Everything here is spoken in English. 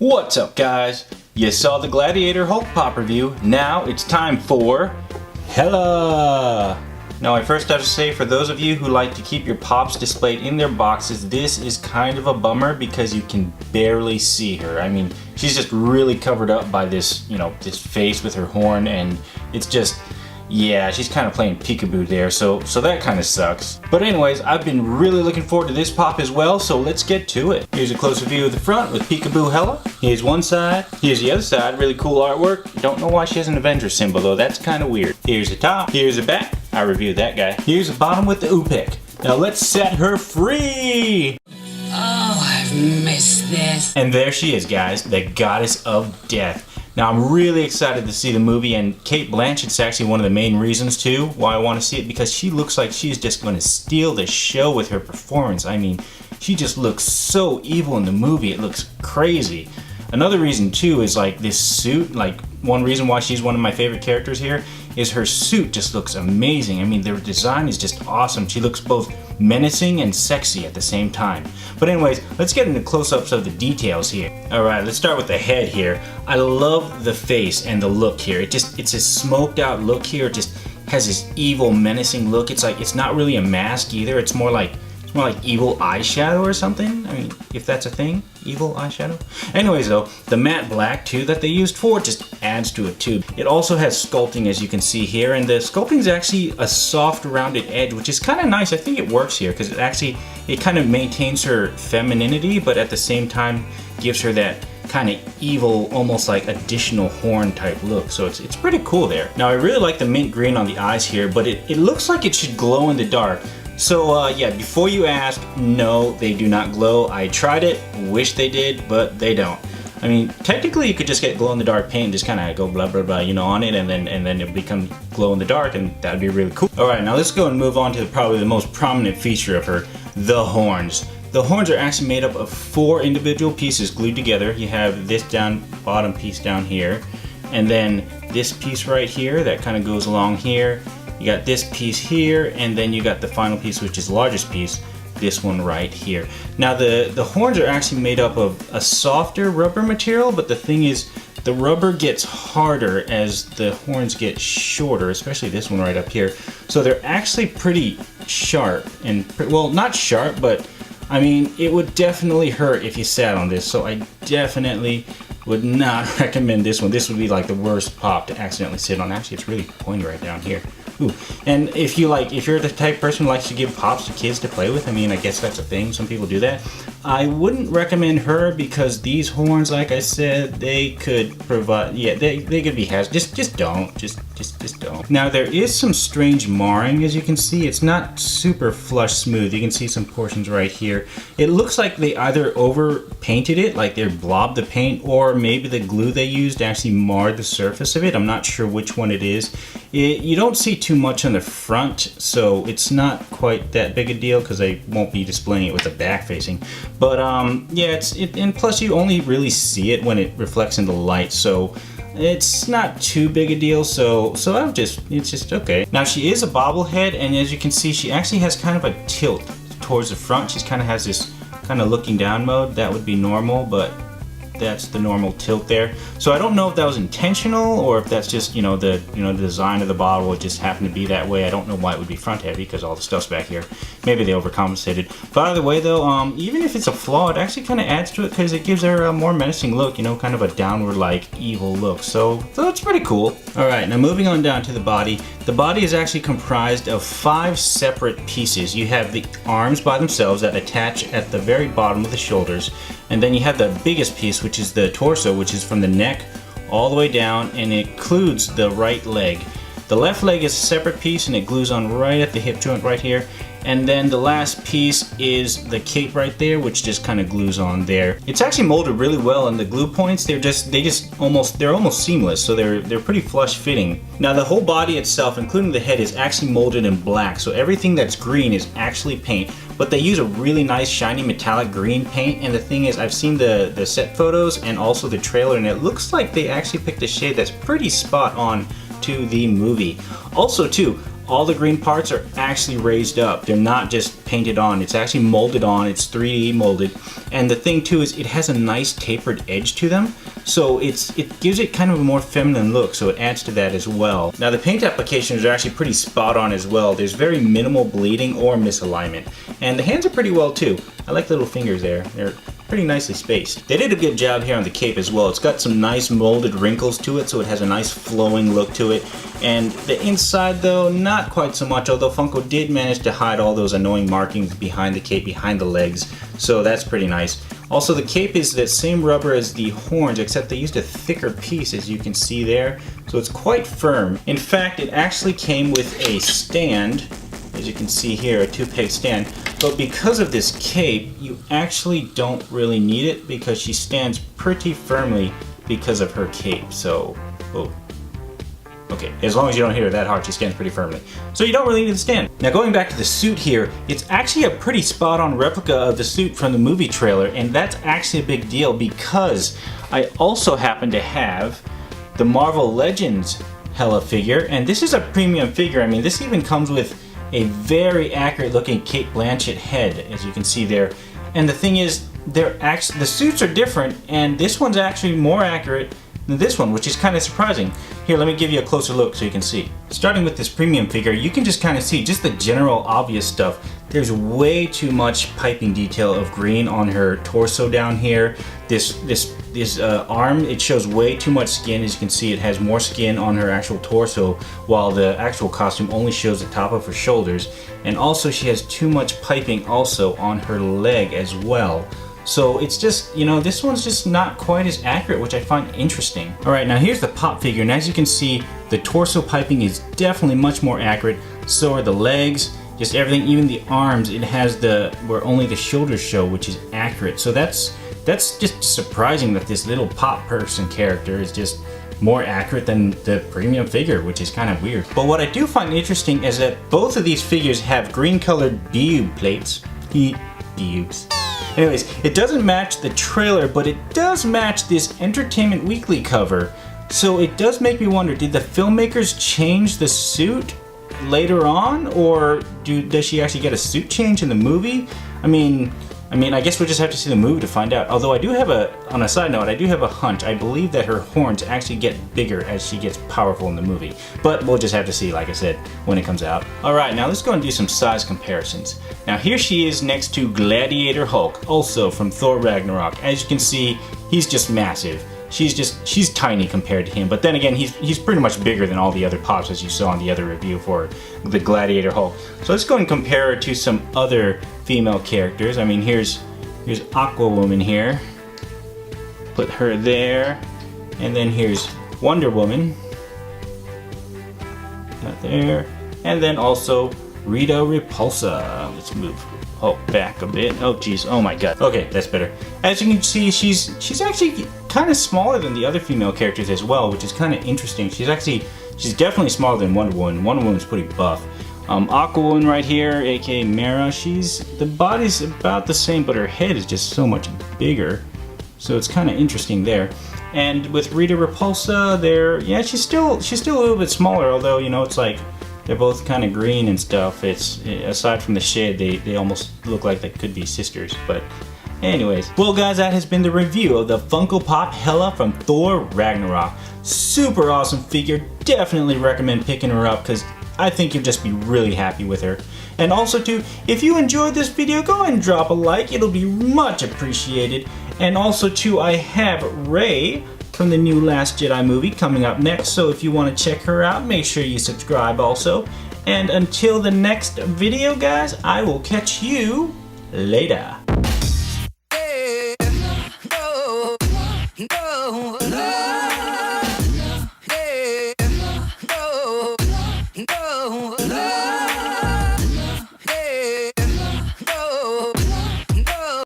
What's up, guys? You saw the Gladiator Hulk Pop review. Now it's time for HELA! Now I first have to say, for those of you who like to keep your Pops displayed in their boxes, this is kind of a bummer because you can barely see her. I mean, she's just really covered up by this, this face with her horn, and it's just, yeah, she's kind of playing peekaboo there, so that kind of sucks. But anyways, I've been really looking forward to this pop as well, so let's get to it. Here's a closer view of the front with Peekaboo HELA. Here's one side, here's the other side, really cool artwork. Don't know why she has an Avenger symbol though, that's kind of weird. Here's the top, here's the back, I reviewed that guy. Here's the bottom with the Upik. Now let's set her free! Oh, I've missed this. And there she is, guys, the Goddess of Death. Now I'm really excited to see the movie, and Cate Blanchett's actually one of the main reasons too why I want to see it, because she looks like she's just going to steal the show with her performance. I mean, she just looks so evil in the movie, it looks crazy. Another reason too is like this suit, like one reason why she's one of my favorite characters here is her suit just looks amazing. I mean, their design is just awesome. She looks both menacing and sexy at the same time. But anyways, let's get into close-ups of the details here. Alright, let's start with the head here. I love the face and the look here. It's a smoked out look here. It just has this evil, menacing look. It's like, it's not really a mask either. It's more like evil eyeshadow or something. I mean, if that's a thing, evil eyeshadow. Anyways though, the matte black too that they used for it just adds to it too. It also has sculpting, as you can see here, and the sculpting is actually a soft rounded edge, which is kind of nice. I think it works here because it kind of maintains her femininity, but at the same time gives her that kind of evil, almost like additional horn type look. So it's pretty cool there. Now I really like the mint green on the eyes here, but it looks like it should glow in the dark. So yeah, before you ask, no, they do not glow. I tried it, wish they did, but they don't. I mean, technically you could just get glow in the dark paint and just kind of go blah blah blah, on it, and then it becomes glow in the dark, and that'd be really cool. All right, now let's go and move on to probably the most prominent feature of her, the horns. The horns are actually made up of 4 individual pieces glued together. You have this bottom piece down here, and then this piece right here that kind of goes along here. You got this piece here, and then you got the final piece, which is the largest piece, this one right here. Now the horns are actually made up of a softer rubber material, but the thing is, the rubber gets harder as the horns get shorter, especially this one right up here. So they're actually pretty sharp, and well, not sharp, but I mean, it would definitely hurt if you sat on this, so I definitely would not recommend this one. This would be like the worst pop to accidentally sit on. Actually, it's really pointy right down here. Ooh. And if you're the type of person who likes to give pops to kids to play with, I mean, I guess that's a thing, some people do that. I wouldn't recommend her because these horns, like I said, they could provide, yeah, they could be hazardous. Just don't, just don't. Now there is some strange marring, as you can see. It's not super flush smooth. You can see some portions right here. It looks like they either over painted it, like they blobbed the paint, or maybe the glue they used actually marred the surface of it. I'm not sure which one it is. You don't see too much on the front, so it's not quite that big a deal because I won't be displaying it with the back facing. But yeah, and plus you only really see it when it reflects in the light, so it's not too big a deal. So it's just okay. Now she is a bobblehead, and as you can see, she actually has kind of a tilt towards the front. She kind of has this kind of looking down mode. That would be normal, but that's the normal tilt there. So I don't know if that was intentional or if that's just the design of the bottle. It just happened to be that way. I don't know why it would be front heavy because all the stuff's back here. Maybe they overcompensated. But either way though, even if it's a flaw, it actually kind of adds to it because it gives her a more menacing look. Kind of a downward like evil look. So it's pretty cool. All right, now moving on down to the body. The body is actually comprised of 5 separate pieces. You have the arms by themselves that attach at the very bottom of the shoulders, and then you have the biggest piece, which is the torso, which is from the neck all the way down, and it includes the right leg. The left leg is a separate piece, and it glues on right at the hip joint right here. And then the last piece is the cape right there, which just kind of glues on there. It's actually molded really well, and the glue points, they're almost seamless, so they're pretty flush fitting. Now the whole body itself, including the head, is actually molded in black, so everything that's green is actually paint. But they use a really nice shiny metallic green paint, and the thing is, I've seen the set photos and also the trailer, and it looks like they actually picked a shade that's pretty spot on to the movie. Also too, all the green parts are actually raised up. They're not just painted on. It's actually molded on. It's 3D molded. And the thing too is it has a nice tapered edge to them. So it gives it kind of a more feminine look, so it adds to that as well. Now the paint applications are actually pretty spot on as well. There's very minimal bleeding or misalignment. And the hands are pretty well too. I like the little fingers there. They're pretty nicely spaced. They did a good job here on the cape as well. It's got some nice molded wrinkles to it, so it has a nice flowing look to it. And the inside though, not quite so much, although Funko did manage to hide all those annoying markings behind the cape, behind the legs, so that's pretty nice. Also, the cape is the same rubber as the horns, except they used a thicker piece, as you can see there, so it's quite firm. In fact, it actually came with a stand, as you can see here, a 2-peg stand. But because of this cape, you actually don't really need it because she stands pretty firmly because of her cape. So, oh. Okay, as long as you don't hit her that hard, she stands pretty firmly. So you don't really need the stand. Now going back to the suit here, it's actually a pretty spot-on replica of the suit from the movie trailer, and that's actually a big deal because I also happen to have the Marvel Legends HELA figure, and this is a premium figure. I mean, this even comes with a very accurate looking Cate Blanchett head, as you can see there. And the thing is, the suits are different, and this one's actually more accurate than this one, which is kind of surprising. Here, let me give you a closer look so you can see. Starting with this premium figure, you can just kind of see just the general obvious stuff. There's way too much piping detail of green on her torso down here. This arm, it shows way too much skin. As you can see, it has more skin on her actual torso, while the actual costume only shows the top of her shoulders. And also she has too much piping also on her leg as well. So it's just, you know, this one's just not quite as accurate, which I find interesting. All right, now here's the pop figure, and as you can see, the torso piping is definitely much more accurate. So are the legs, just everything, even the arms. It has where only the shoulders show, which is accurate. So that's just surprising that this little pop person character is just more accurate than the premium figure, which is kind of weird. But what I do find interesting is that both of these figures have green colored boob plates. Boobs. Anyways, it doesn't match the trailer, but it does match this Entertainment Weekly cover. So it does make me wonder, did the filmmakers change the suit later on, or does she actually get a suit change in the movie? I mean, I guess we'll just have to see the movie to find out. Although I do have on a side note, I do have a hunch. I believe that her horns actually get bigger as she gets powerful in the movie. But we'll just have to see, like I said, when it comes out. Alright, now let's go and do some size comparisons. Now here she is next to Gladiator Hulk, also from Thor Ragnarok. As you can see, he's just massive. She's tiny compared to him, but then again, he's pretty much bigger than all the other pops, as you saw in the other review for the Gladiator Hulk. So let's go and compare her to some other female characters. I mean, here's Aquawoman here. Put her there, and then here's Wonder Woman. Not there, and then also Rita Repulsa. Let's move back a bit. Oh geez, oh my god. Okay, that's better. As you can see, she's actually kind of smaller than the other female characters as well, which is kind of interesting. She's definitely smaller than Wonder Woman. Wonder Woman's pretty buff. Aquawoman right here, aka Mara, the body's about the same, but her head is just so much bigger. So it's kind of interesting there. And with Rita Repulsa, she's still a little bit smaller, although, you know, it's like they're both kind of green and stuff. It's, aside from the shade, they almost look like they could be sisters, but anyways. Well guys, that has been the review of the Funko Pop HELA from Thor Ragnarok. Super awesome figure. Definitely recommend picking her up because I think you'll just be really happy with her. And also too, if you enjoyed this video, go ahead and drop a like. It'll be much appreciated. And also too, I have Rey from the new Last Jedi movie coming up next, so if you want to check her out, make sure you subscribe also. And until the next video guys, I will catch you later. No.